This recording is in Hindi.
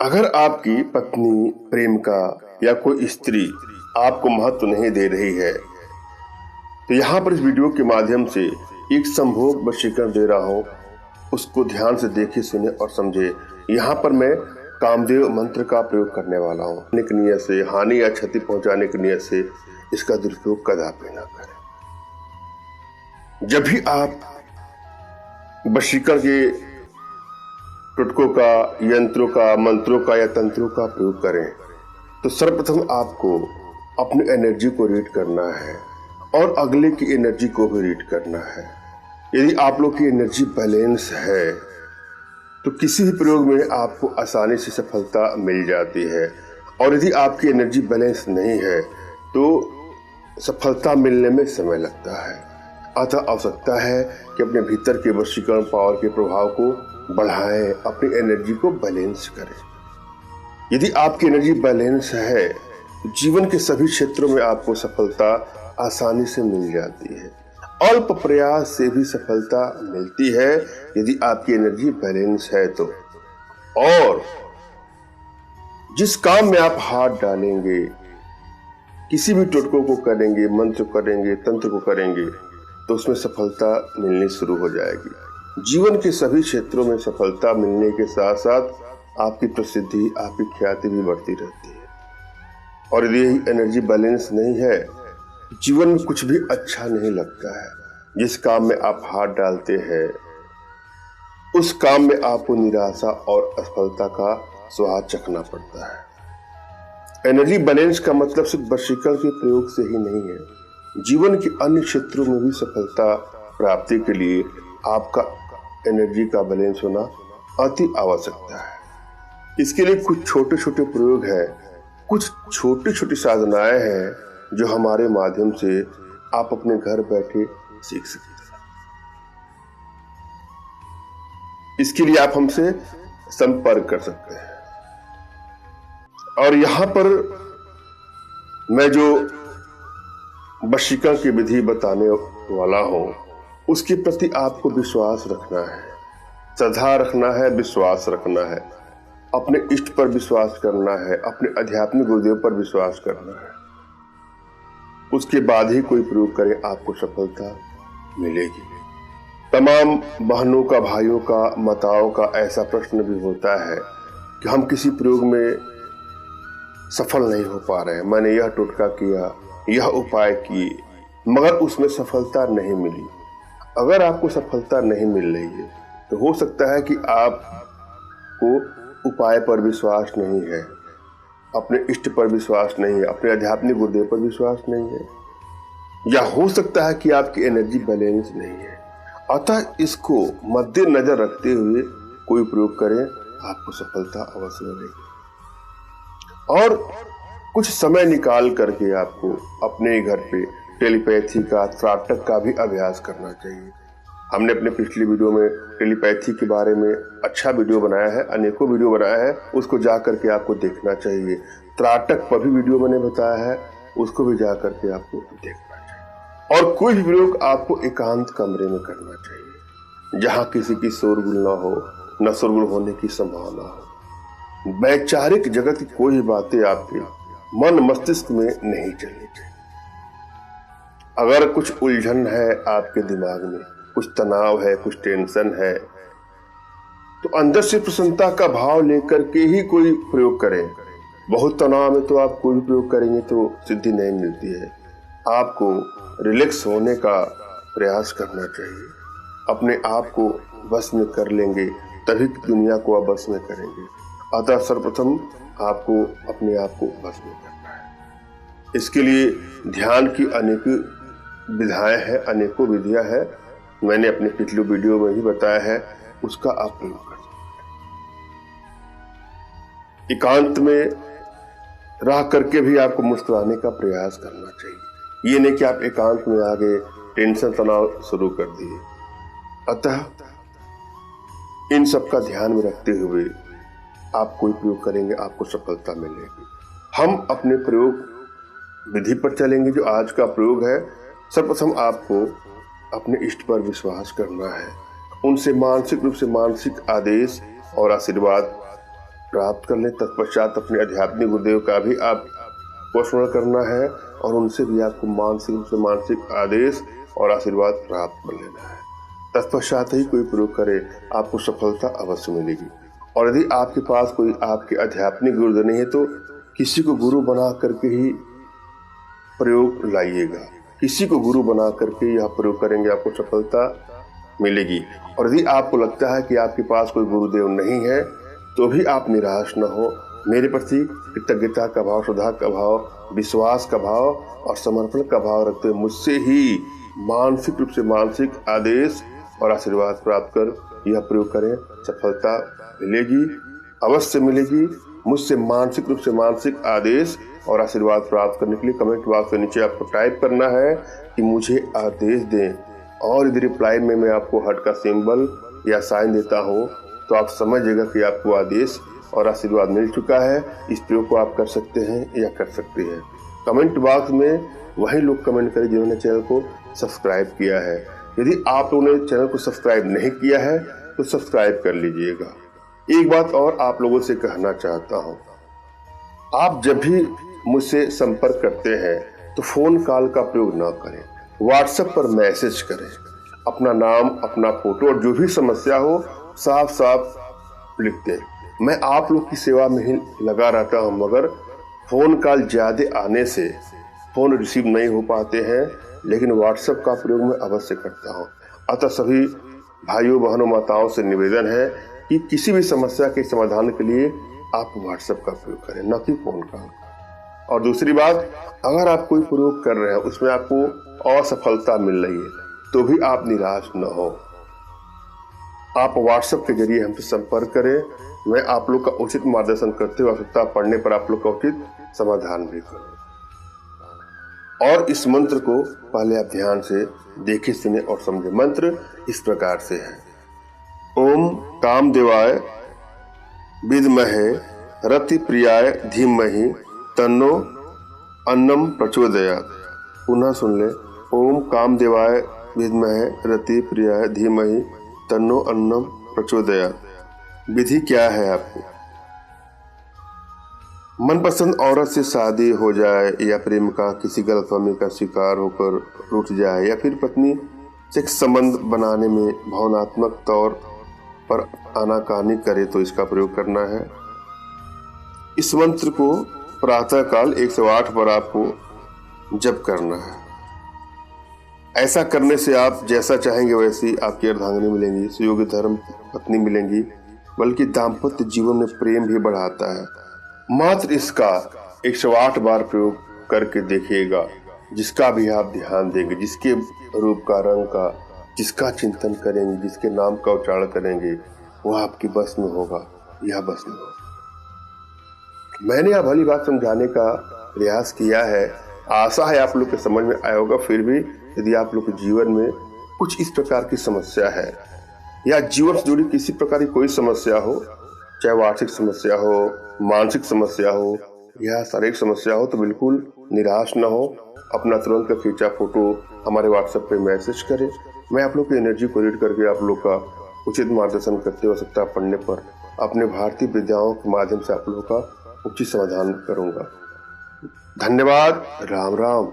अगर आपकी पत्नी, प्रेमिका या कोई स्त्री आपको महत्व नहीं दे रही है तो यहाँ पर इस वीडियो के माध्यम से एक संभोग वशीकरण दे रहा हूँ, उसको ध्यान से देखे, सुने और समझे। यहाँ पर मैं कामदेव मंत्र का प्रयोग करने वाला हूँ। की नियत से, हानि या क्षति पहुंचाने की नियत से इसका दुरुपयोग कदापि ना करें। जब भी आप वशीकरण के टोटकों का, यंत्रों का, मंत्रों का या तंत्रों का प्रयोग करें तो सर्वप्रथम आपको अपनी एनर्जी को रीड करना है और अगले की एनर्जी को भी रीड करना है। यदि आप लोग की एनर्जी बैलेंस है तो किसी भी प्रयोग में आपको आसानी से सफलता मिल जाती है, और यदि आपकी एनर्जी बैलेंस नहीं है तो सफलता मिलने में समय लगता है। अतः आवश्यकता है कि अपने भीतर के वशीकरण पावर के प्रभाव को बढ़ाएं, अपनी एनर्जी को बैलेंस करें। यदि आपकी एनर्जी बैलेंस है तो जीवन के सभी क्षेत्रों में आपको सफलता आसानी से मिल जाती है। अल्प प्रयास से भी सफलता मिलती है यदि आपकी एनर्जी बैलेंस है तो। और जिस काम में आप हाथ डालेंगे, किसी भी टोटकों को करेंगे, मंत्र करेंगे, तंत्र को करेंगे तो उसमें सफलता मिलनी शुरू हो जाएगी। जीवन के सभी क्षेत्रों में सफलता मिलने के साथ साथ आपकी प्रसिद्धि, आपकी ख्याति भी बढ़ती रहती है। और यदि एनर्जी बैलेंस नहीं है, जीवन में कुछ भी अच्छा नहीं लगता है। जिस काम में आप हाथ डालते हैं उस काम में आपको निराशा और असफलता का स्वाद चखना पड़ता है। एनर्जी बैलेंस का मतलब सिर्फ वशीकरण के प्रयोग से ही नहीं है। जीवन के अन्य क्षेत्रों में भी सफलता प्राप्ति के लिए आपका एनर्जी का बैलेंस होना अति आवश्यकता है। इसके लिए कुछ छोटे छोटे प्रयोग हैं, कुछ छोटी छोटी साधनाएं हैं जो हमारे माध्यम से आप अपने घर बैठे सीख सकते हैं। इसके लिए आप हमसे संपर्क कर सकते हैं। और यहां पर मैं जो वशीकरण की विधि बताने वाला हूं उसके प्रति आपको विश्वास रखना है, श्रद्धा रखना है, विश्वास रखना है। अपने इष्ट पर विश्वास करना है, अपने आध्यात्मिक गुरुदेव पर विश्वास करना है। उसके बाद ही कोई प्रयोग करें, आपको सफलता मिलेगी। तमाम बहनों का, भाइयों का, माताओं का ऐसा प्रश्न भी होता है कि हम किसी प्रयोग में सफल नहीं हो पा रहे हैं। मैंने यह टोटका किया, यह उपाय किए, मगर उसमें सफलता नहीं मिली। अगर आपको सफलता नहीं मिल रही है तो हो सकता है कि आपको उपाय पर विश्वास नहीं है, अपने इष्ट पर विश्वास नहीं है, अपने आध्यात्मिक गुरुदेव पर विश्वास नहीं है, या हो सकता है कि आपकी एनर्जी बैलेंस नहीं है। अतः इसको मद्देनजर रखते हुए कोई प्रयोग करें, आपको सफलता अवश्य मिलेगी। और कुछ समय निकाल करके आपको अपने घर पे टेलीपैथी का, त्राटक का भी अभ्यास करना चाहिए। हमने अपने पिछली वीडियो में टेलीपैथी के बारे में अच्छा वीडियो बनाया है, अनेकों वीडियो बनाया है, उसको जा करके आपको देखना चाहिए। त्राटक पर भी वीडियो मैंने बताया है, उसको भी जा करके आपको देखना चाहिए। और कोई भी प्रयोग आपको एकांत कमरे में करना चाहिए, जहाँ किसी की शोरगुल ना हो, न शोरगुल होने की संभावना हो। वैचारिक जगत की कोई बातें आपके मन मस्तिष्क में नहीं चलनी चाहिए। अगर कुछ उलझन है आपके दिमाग में, कुछ तनाव है, कुछ टेंशन है, तो अंदर से प्रसन्नता का भाव लेकर के ही कोई प्रयोग करें। बहुत तनाव में तो आप कोई प्रयोग करेंगे तो सिद्धि नहीं मिलती है। आपको रिलैक्स होने का प्रयास करना चाहिए। अपने आप को बस में कर लेंगे तभी दुनिया को आप बस में करेंगे। अतः सर्वप्रथम आपको अपने आप को बस में करना है। इसके लिए ध्यान की अनेक विधाएं हैं, अनेकों विधियां हैं। मैंने अपने पिछले वीडियो में ही बताया है, उसका आप प्रयोग कर सकते हैं। एकांत में रह करके भी आपको मुस्कुराने का प्रयास करना चाहिए। ये नहीं कि आप एकांत में आगे टेंशन, तनाव शुरू कर दिए। अतः इन सब का ध्यान में रखते हुए आप कोई प्रयोग करेंगे, आपको सफलता मिलेगी। हम अपने प्रयोग विधि पर चलेंगे। जो आज का प्रयोग है, सर्वप्रथम आपको अपने इष्ट पर विश्वास करना है उनसे मानसिक रूप से मानसिक आदेश और आशीर्वाद प्राप्त कर लें। तत्पश्चात अपने आध्यात्मिक गुरुदेव का भी आपको स्मरण करना है और उनसे भी आपको मानसिक रूप से मानसिक आदेश और आशीर्वाद प्राप्त कर लेना है। तत्पश्चात ही कोई प्रयोग करे, आपको सफलता अवश्य मिलेगी। और यदि आपके पास कोई आपके आध्यात्मिक गुरुदेव नहीं है तो किसी को गुरु बना करके ही प्रयोग लाइएगा। किसी को गुरु बना करके यह प्रयोग करेंगे, आपको सफलता मिलेगी। और यदि आपको लगता है कि आपके पास कोई गुरुदेव नहीं है तो भी आप निराश न हो। मेरे प्रति कृतज्ञता का भाव, श्रद्धा का भाव, विश्वास का भाव और समर्पण का भाव रखते हुए मुझसे ही मानसिक रूप से मानसिक आदेश और आशीर्वाद प्राप्त कर यह प्रयोग करें, सफलता मिलेगी, अवश्य मिलेगी। मुझसे मानसिक रूप से मानसिक आदेश और आशीर्वाद प्राप्त करने के लिए कमेंट बॉक्स के नीचे आपको टाइप करना है कि मुझे आदेश दें, और यदि रिप्लाई में मैं आपको हार्ट का सिंबल या साइन देता हूँ तो आप समझिएगा कि आपको आदेश और आशीर्वाद मिल चुका है। इस प्रयोग को आप कर सकते हैं या कर सकते हैं। कमेंट बॉक्स में वही लोग कमेंट करें जिन्होंने चैनल को सब्सक्राइब किया है। यदि आप लोगों ने चैनल को सब्सक्राइब नहीं किया है तो सब्सक्राइब कर लीजिएगा। एक बात और आप लोगों से कहना चाहता हूँ, आप जब भी मुझसे संपर्क करते हैं तो फोन कॉल का प्रयोग ना करें, व्हाट्सएप पर मैसेज करें। अपना नाम, अपना फोटो और जो भी समस्या हो साफ साफ लिख दें। मैं आप लोग की सेवा में ही लगा रहता हूँ, मगर फोन कॉल ज़्यादा आने से फ़ोन रिसीव नहीं हो पाते हैं, लेकिन व्हाट्सएप का प्रयोग मैं अवश्य करता हूँ। अतः सभी भाइयों, बहनों, माताओं से निवेदन है कि किसी भी समस्या के समाधान के लिए आप व्हाट्सएप का प्रयोग करें, न कि फोन कॉल। और दूसरी बात, अगर आप कोई प्रयोग कर रहे हैं उसमें आपको असफलता मिल रही है तो भी आप निराश न हो। आप व्हाट्सएप के जरिए हमसे संपर्क करें, मैं आप लोग का उचित मार्गदर्शन करते हुए आवश्यकता पड़ने पर आप लोग का उचित समाधान भी करूँ। और इस मंत्र को पहले आप ध्यान से देखें, सुने और समझे। मंत्र इस प्रकार से है: ओम कामदेवाय विद्महे रतिप्रियाय धीमहि तन्नो अन्नम प्रचोदयात्। पुनः सुन ले, ओम कामदेवाय विद्महे रतिप्रियाय धीमहि तन्नो अन्नम प्रचोदयात्। विधि क्या है? आपको मनपसंद औरत से शादी हो जाए या प्रेम का किसी गलतफहमी का शिकार होकर रूठ जाए या फिर पत्नी सेक्स संबंध बनाने में भावनात्मक तौर पर आनाकानी करे तो इसका प्रयोग करना है। इस मंत्र को प्रातःकाल 108 बार आपको जप करना है। ऐसा करने से आप जैसा चाहेंगे वैसी आपकी अर्धांगिनी मिलेंगी, सुयोग्य धर्म पत्नी मिलेंगी, बल्कि दाम्पत्य जीवन में प्रेम भी बढ़ाता है। मात्र इसका 108 बार प्रयोग करके देखिएगा। जिसका भी आप ध्यान देंगे, जिसके रूप का, रंग का, जिसका चिंतन करेंगे, जिसके नाम का उच्चारण करेंगे, वह आपकी बस में होगा, यह बस में होगा। मैंने यह भली बात समझाने का प्रयास किया है, आशा है आप लोग के समझ में आया होगा। फिर भी यदि आप लोग के जीवन में कुछ इस प्रकार की समस्या है या जीवन से जुड़ी किसी प्रकार की कोई समस्या हो, चाहे वार्षिक समस्या हो, मानसिक समस्या हो या शारीरिक समस्या हो, तो बिल्कुल निराश न हो। अपना तुरंत का खींचा फोटो हमारे व्हाट्सएप पे मैसेज करें। मैं आप लोग की एनर्जी को रीड करके आप लोग का उचित मार्गदर्शन करते हुए आवश्यकता पड़ने पर अपने भारतीय विद्याओं के माध्यम से आप लोगों का उचित समाधान करूंगा। धन्यवाद। राम राम।